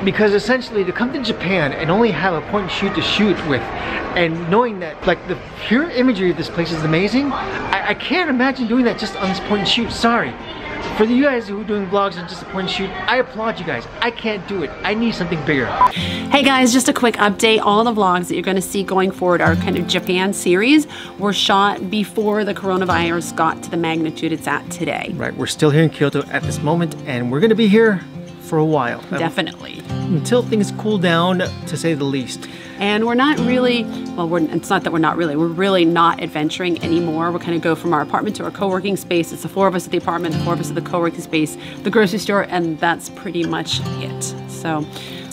Because essentially to come to Japan and only have a point and shoot to shoot with, and knowing that like the pure imagery of this place is amazing, I can't imagine doing that just on this point and shoot. Sorry. For you guys who are doing vlogs and just a point and shoot, I applaud you guys. I can't do it. I need something bigger. Hey guys, just a quick update. All the vlogs that you're going to see going forward, our kind of Japan series, were shot before the coronavirus got to the magnitude it's at today. Right, we're still here in Kyoto at this moment, and we're going to be here for a while. Definitely. Until things cool down, to say the least. And we're not really, well, it's not that we're not really, we're really not adventuring anymore. We're kind of go from our apartment to our co-working space. It's the 4 of us at the apartment, the 4 of us at the co-working space, the grocery store, and that's pretty much it. So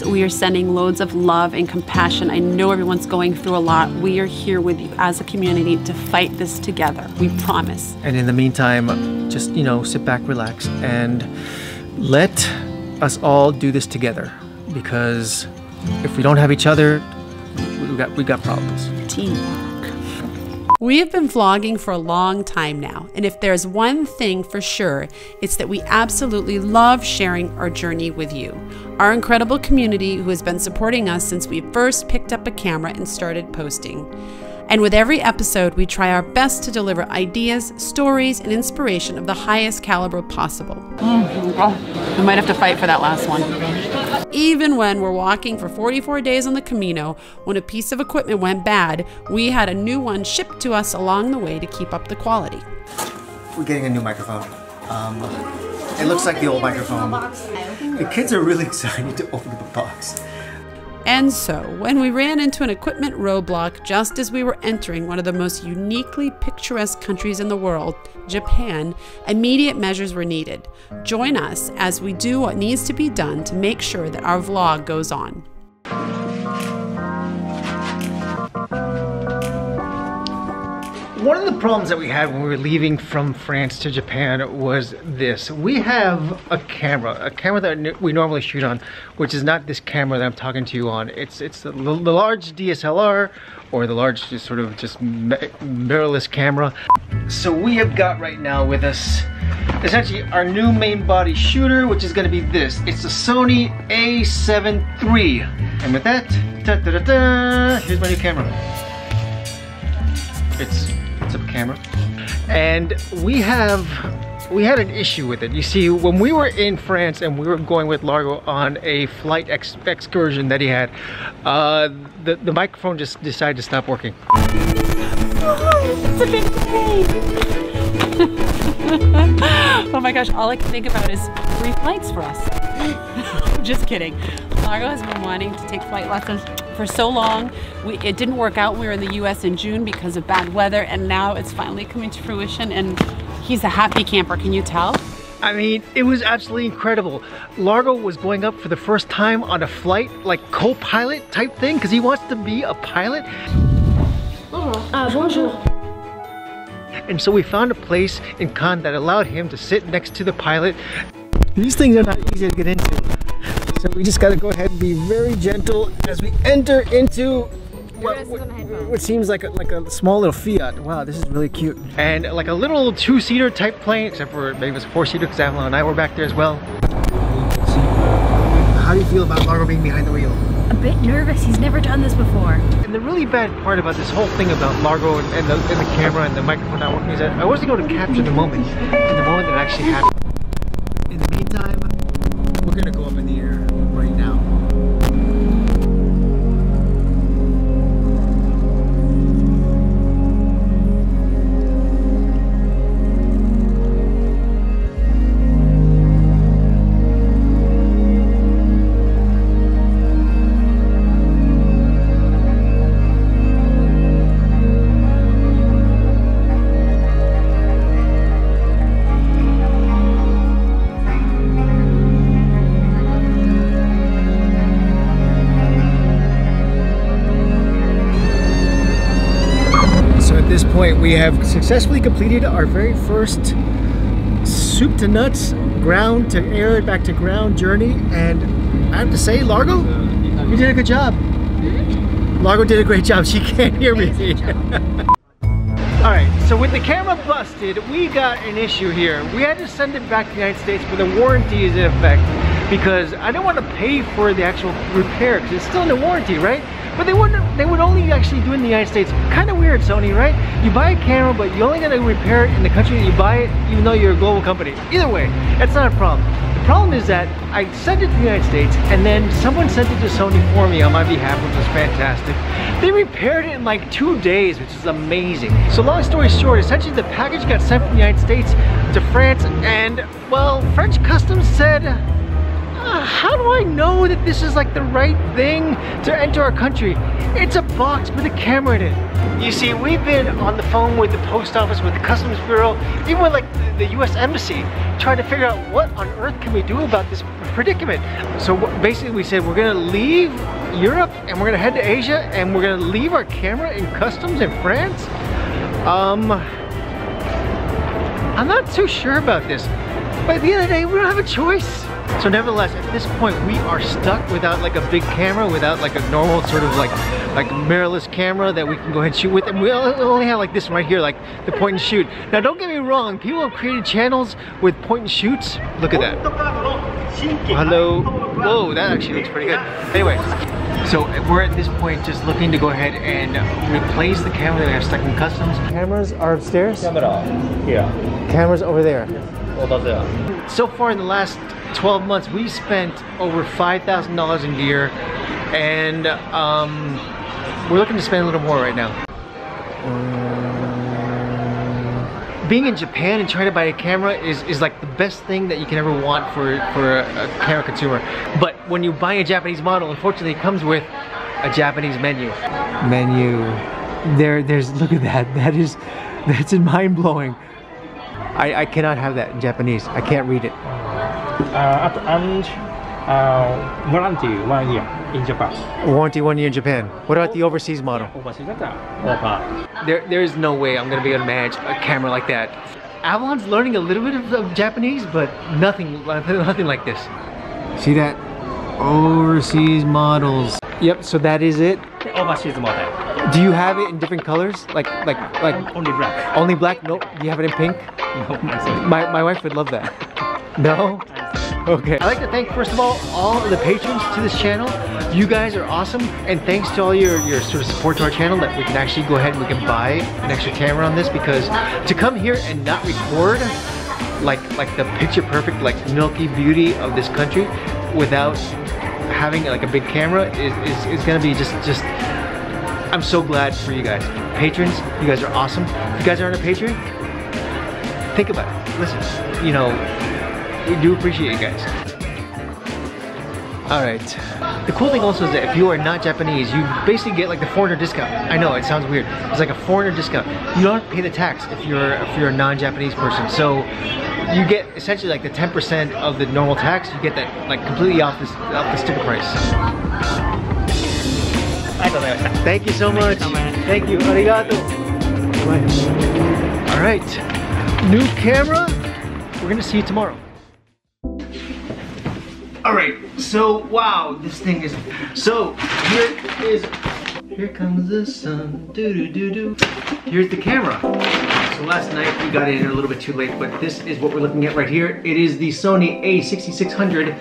we are sending loads of love and compassion. I know everyone's going through a lot. We are here with you as a community to fight this together. We promise. And in the meantime, just, you know, sit back, relax, and let us all do this together. Because if we don't have each other, we got problems. Teamwork. We have been vlogging for a long time now, and if there's one thing for sure, it's that we absolutely love sharing our journey with you, our incredible community who has been supporting us since we first picked up a camera and started posting. And with every episode, we try our best to deliver ideas, stories, and inspiration of the highest caliber possible. We might have to fight for that last one. Even when we're walking for 44 days on the Camino, when a piece of equipment went bad, we had a new one shipped to us along the way to keep up the quality. We're getting a new microphone. It looks like the old microphone. The kids are really excited to open up a box. And so, when we ran into an equipment roadblock just as we were entering one of the most uniquely picturesque countries in the world, Japan, immediate measures were needed. Join us as we do what needs to be done to make sure that our vlog goes on. One of the problems that we had when we were leaving from France to Japan was this. We have a camera that we normally shoot on, which is not this camera that I'm talking to you on. It's the large DSLR, or the large just sort of just mirrorless camera. So we have got right now with us essentially our new main body shooter, which is going to be this. It's the Sony A7 III. And with that, here's my new camera. It's a camera, and we had an issue with it. You see, when we were in France and we were going with Largo on a flight excursion that he had, the microphone just decided to stop working. It's a big day. Oh my gosh, all I can think about is 3 flights for us. Just kidding. Largo has been wanting to take flight lessons for so long. It didn't work out when we were in the US in June because of bad weather, and now it's finally coming to fruition, and he's a happy camper. Can you tell? I mean, it was absolutely incredible. Largo was going up for the first time on a flight, like co-pilot type thing, because he wants to be a pilot. Bonjour. And so we found a place in Cannes that allowed him to sit next to the pilot. These things are not easy to get into. So we just gotta go ahead and be very gentle as we enter into what seems like a small little Fiat. Wow, this is really cute. And like a little 2-seater type plane, except for maybe it was a 4-seater because Avalon and I were back there as well. How do you feel about Largo being behind the wheel? A bit nervous, he's never done this before. And the really bad part about this whole thing about Largo and the camera and the microphone not working is that I wasn't going to capture the moment, and the moment that actually happened. In the meantime, we're gonna go up in the air right now. At this point, we have successfully completed our very first soup to nuts, ground to air, back to ground journey, and I have to say, Largo, you did a good job. Largo did a great job. She can't hear me. Alright, so with the camera busted, we got an issue here. We had to send it back to the United States, but the warranty is in effect. because I didn't want to pay for the actual repair because it's still in the warranty, right? But they would only actually do it in the United States. Kind of weird, Sony, right? You buy a camera, but you only gotta repair it in the country that you buy it, even though you're a global company. Either way, that's not a problem. The problem is that I sent it to the United States, and then someone sent it to Sony for me on my behalf, which was fantastic. They repaired it in like 2 days, which is amazing. So long story short, essentially the package got sent from the United States to France, and well, French customs said, how do I know that this is like the right thing to enter our country? It's a box with a camera in it. You see, we've been on the phone with the post office, with the customs bureau, even with like the US embassy, trying to figure out what on earth can we do about this predicament. So basically we said we're gonna leave Europe and we're gonna head to Asia and we're gonna leave our camera in customs in France. I'm not too sure about this, but at the end of the day, we don't have a choice. So nevertheless, at this point, we are stuck without like a big camera, without like a normal sort of like mirrorless camera that we can go ahead and shoot with. And we only have like this one right here, like the point and shoot. Now don't get me wrong, people have created channels with point and shoots. Look at that. Hello. Whoa, that actually looks pretty good. Anyway, so we're at this point just looking to go ahead and replace the camera that we have stuck in customs. Cameras are upstairs? Camera here. Cameras over there. Over there. So far in the last 12 months, we've spent over $5,000 in gear, and we're looking to spend a little more right now. Being in Japan and trying to buy a camera is like the best thing that you can ever want for a camera consumer. But when you buy a Japanese model, unfortunately it comes with a Japanese menu. There's, look at that. That's mind-blowing. I cannot have that in Japanese. I can't read it. At the end, warranty 1 year in Japan. Warranty 1 year in Japan. What about the overseas model? Overseas over. There is no way I'm gonna be able to manage a camera like that. Avalon's learning a little bit of Japanese, but nothing like this. See that? Overseas models. Yep. So that is it. Overseas model. Do you have it in different colors? Like Only black. only black? Nope. Do you have it in pink? No, My wife would love that. No? Okay. I'd like to thank, first of all of the patrons to this channel. You guys are awesome, and thanks to all your sort of support to our channel that we can actually go ahead and we can buy an extra camera on this, because to come here and not record like the picture perfect, like milky beauty of this country without having like a big camera is gonna be just I'm so glad for you guys. Patrons, you guys are awesome. If you guys aren't a patron, think about it. Listen, you know, we do appreciate you guys. Alright. The cool thing also is that if you are not Japanese, you basically get like the foreigner discount. I know, it sounds weird. It's like a foreigner discount. You don't have to pay the tax if you're a non-Japanese person. So you get essentially like the 10% of the normal tax. You get that like completely off the sticker price. Thank you so much. Thank you. Arigato. Alright. New camera. We're gonna see you tomorrow. Alright, so wow, this thing is, so here comes the sun, doo-doo-doo-doo. Here's the camera. So last night we got in a little bit too late, but this is what we're looking at right here. It is the Sony a6600.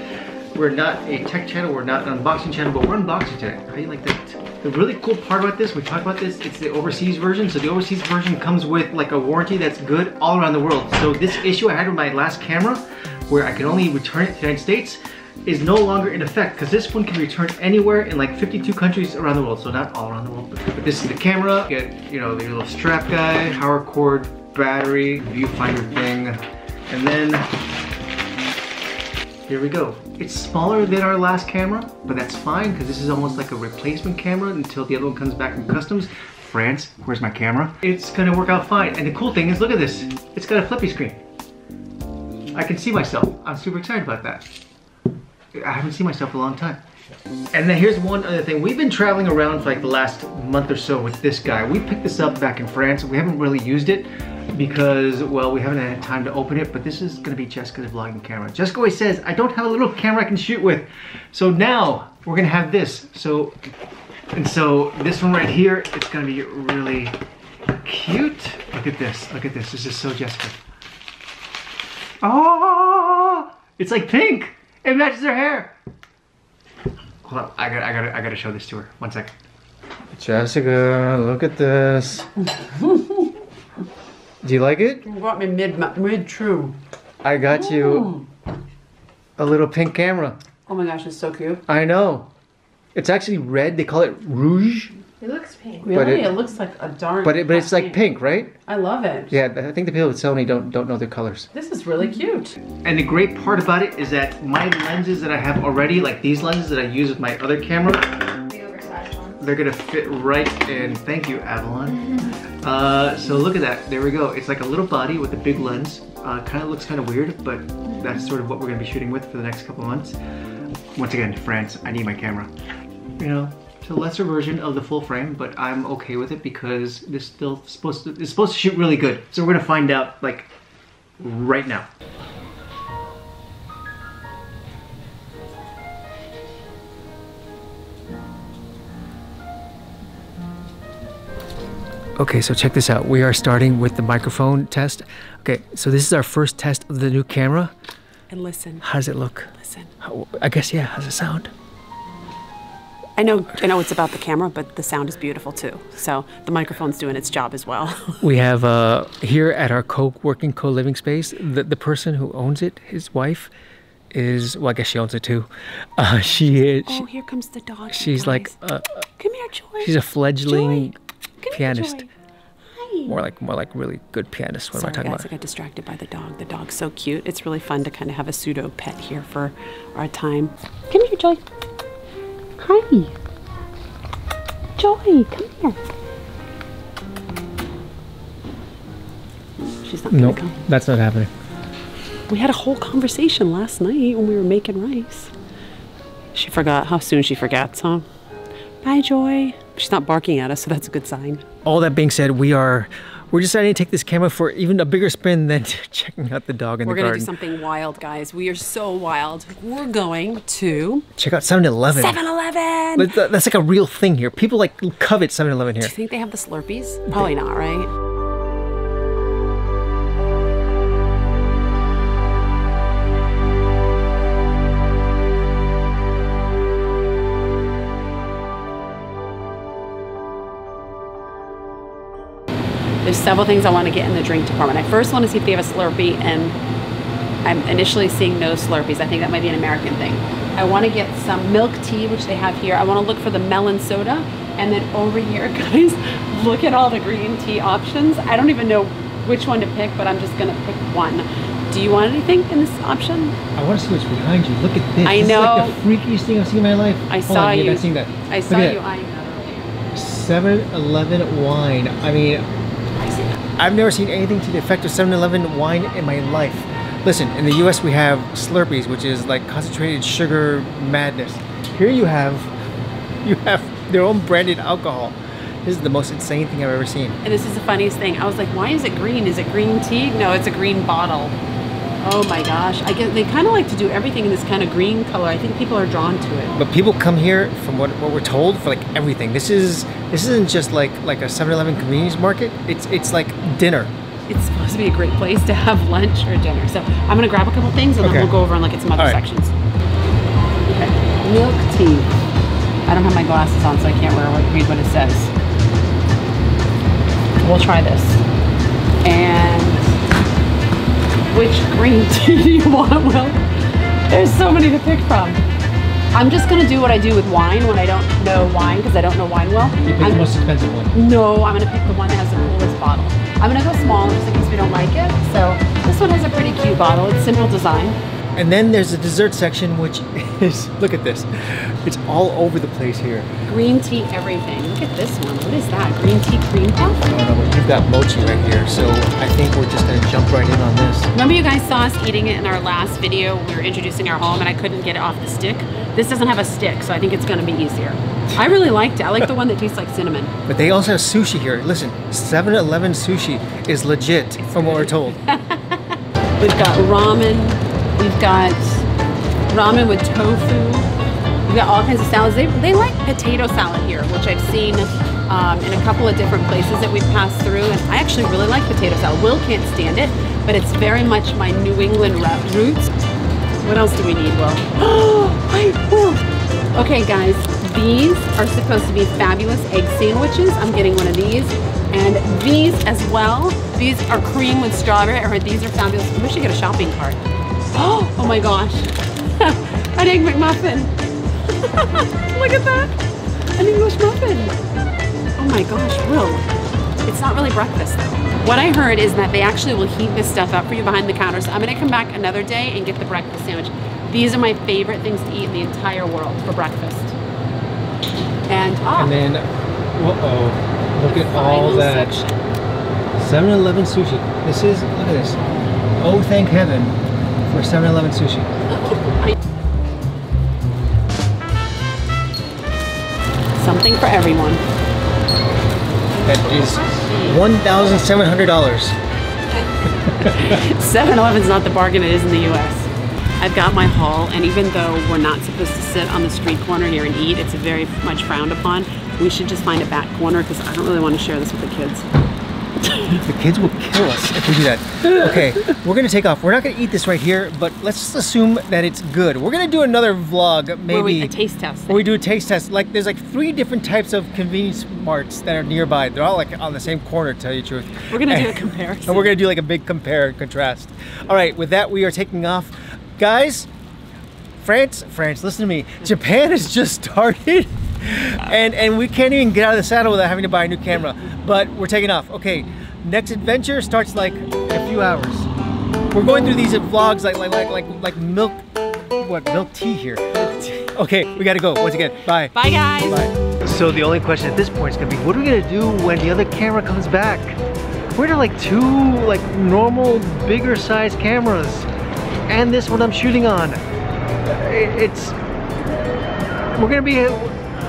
We're not a tech channel, we're not an unboxing channel, but we're unboxing today. How do you like that? The really cool part about this, we talked about this, it's the overseas version. So the overseas version comes with like a warranty that's good all around the world. So this issue I had with my last camera, where I can only return it to the United States, is no longer in effect, because this one can be returned anywhere in like 52 countries around the world. So not all around the world, but this is the camera. You get, you know, the little strap guy, power cord, battery, viewfinder thing, and then here we go. It's smaller than our last camera, but that's fine because this is almost like a replacement camera until the other one comes back from customs. France, where's my camera? It's gonna work out fine. And the cool thing is, look at this. It's got a flippy screen. I can see myself. I'm super excited about that. I haven't seen myself in a long time. And then here's one other thing. We've been traveling around for like the last month or so with this guy. We picked this up back in France. We haven't really used it because, well, we haven't had time to open it, but this is gonna be Jessica's vlogging camera. Jessica always says, I don't have a little camera I can shoot with. So now we're gonna have this. So this one right here, it's gonna be really cute. Look at this, this is so Jessica. Oh, it's like pink. It matches her hair. Hold on, I gotta show this to her. 1 second. Jessica, look at this. Do you like it? You got me mid-true. I got you a little pink camera. Oh my gosh, it's so cute. I know. It's actually red. They call it rouge. It looks pink. Really? It looks like a dark. But it's like pink, right? I love it. Yeah, I think the people at Sony don't know their colors. This is really cute. And the great part about it is that my lenses that I have already, like these lenses that I use with my other camera, The oversized ones. they're gonna fit right in. Thank you, Avalon. So look at that. There we go. It's like a little body with a big lens. Kind of looks kind of weird, but that's sort of what we're gonna be shooting with for the next couple of months. Once again, France, I need my camera. You know, it's a lesser version of the full frame, but I'm okay with it because this still supposed to shoot really good. So we're gonna find out like right now. Okay, so check this out. We are starting with the microphone test. Okay, so this is our first test of the new camera. And listen. How does it look? Listen. I guess, yeah, how does it sound? I know it's about the camera, but the sound is beautiful too. So the microphone's doing its job as well. We have here at our co-working, co-living space, the person who owns it, his wife, is, well, I guess she owns it too. Here comes the dog. She's like, come here, Joy. she's a fledgling Come pianist. Here, Joy. Hi. More like really good pianist. What am I talking about? I got distracted by the dog. The dog's so cute. It's really fun to kind of have a pseudo pet here for our time. Come here, Joy. Hi. Joy, come here. She's not gonna come. That's not happening. We had a whole conversation last night when we were making rice. She forgot. How soon she forgets, huh? Bye, Joy. She's not barking at us, so that's a good sign. All that being said, we're deciding to take this camera for even a bigger spin than checking out the dog in the garden. We're gonna do something wild, guys. We are so wild. We're going to check out 7-Eleven. 7-Eleven. That's like a real thing here. People like covet 7-Eleven here. Do you think they have the Slurpees? Probably not, right? There's several things I want to get in the drink department. I first want to see if they have a Slurpee, and I'm initially seeing no Slurpees. I think that might be an American thing. I want to get some milk tea, which they have here. I want to look for the melon soda. And then over here, guys, look at all the green tea options. I don't even know which one to pick, but I'm just going to pick one. Do you want anything in this option? I want to see what's behind you. Look at this. I know. This is like the freakiest thing I've seen in my life. I saw you. You're not seeing that. I saw you eyeing that earlier. 7-Eleven wine. I mean, I've never seen anything to the effect of 7-Eleven wine in my life. Listen, in the US we have Slurpees, which is like concentrated sugar madness. Here you have their own branded alcohol. This is the most insane thing I've ever seen. And this is the funniest thing. I was like, why is it green? Is it green tea? No, it's a green bottle. Oh my gosh. I guess they kind of like to do everything in this kind of green color. I think people are drawn to it. But people come here, from what we're told, for like everything. This isn't just like a 7-Eleven convenience market. It's like dinner. It's supposed to be a great place to have lunch or dinner. So I'm gonna grab a couple things and then we'll go over and look at some other sections. Okay. Milk tea. I don't have my glasses on, so I can't read what it says. We'll try this. And which green tea do you want, Will? There's so many to pick from. I'm just gonna do what I do with wine when I don't know wine, because I don't know wine well. You pick the most expensive one. No, I'm gonna pick the one that has the coolest bottle. I'm gonna go small just in case we don't like it. So this one has a pretty cute bottle. It's simple design. And then there's the dessert section, which is, look at this. It's all over the place here. Green tea everything. Look at this one. What is that? Green tea cream puff? I don't know, but you've got mochi right here. So I think we're just gonna jump right in on this. Remember you guys saw us eating it in our last video when we were introducing our home and I couldn't get it off the stick? This doesn't have a stick, so I think it's gonna be easier. I really liked it. I like the one that tastes like cinnamon. But they also have sushi here. Listen, 7-Eleven sushi is legit from what we're told. We've got ramen. We've got ramen with tofu. We've got all kinds of salads. They like potato salad here, which I've seen in a couple of different places that we've passed through. And I actually really like potato salad. Will can't stand it, but it's very much my New England roots. What else do we need, Will? Oh, wait, Will. Okay, guys, these are supposed to be fabulous egg sandwiches. I'm getting one of these. And these as well. These are cream with strawberry. I heard these are fabulous. We should get a shopping cart. Oh my gosh. An egg McMuffin. Look at that. An English muffin. Oh my gosh, Will. It's not really breakfast though. What I heard is that they actually will heat this stuff up for you behind the counter. So I'm gonna come back another day and get the breakfast sandwich. These are my favorite things to eat in the entire world for breakfast. And then, look at all that. 7-Eleven sushi. This is, look at this. Oh, thank heaven for 7-Eleven sushi. Something for everyone. That is $1,700. 7-Eleven's not the bargain it is in the US. I've got my haul, and even though we're not supposed to sit on the street corner here and eat, it's very much frowned upon. We should just find a back corner because I don't really want to share this with the kids. The kids will kill us if we do that. Okay, we're gonna take off. We're not gonna eat this right here, but let's just assume that it's good. We're gonna do another vlog, maybe a taste test. Where we do a taste test. Like, there's like 3 different types of convenience marts that are nearby. They're all like on the same corner, to tell you the truth. We're gonna do a comparison. And we're gonna do like a big compare and contrast. All right, with that, we are taking off, guys. France, listen to me. Japan has just started. And we can't even get out of the saddle without having to buy a new camera. But we're taking off. Okay, next adventure starts like in a few hours. We're going through these vlogs like milk tea here. Okay, we gotta go. Once again, bye. Bye, guys. Bye. So the only question at this point is gonna be, what are we gonna do when the other camera comes back? We're gonna like 2 like normal bigger size cameras, and this one I'm shooting on.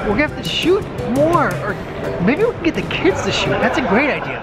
We're gonna have to shoot more, or maybe we can get the kids to shoot. That's a great idea.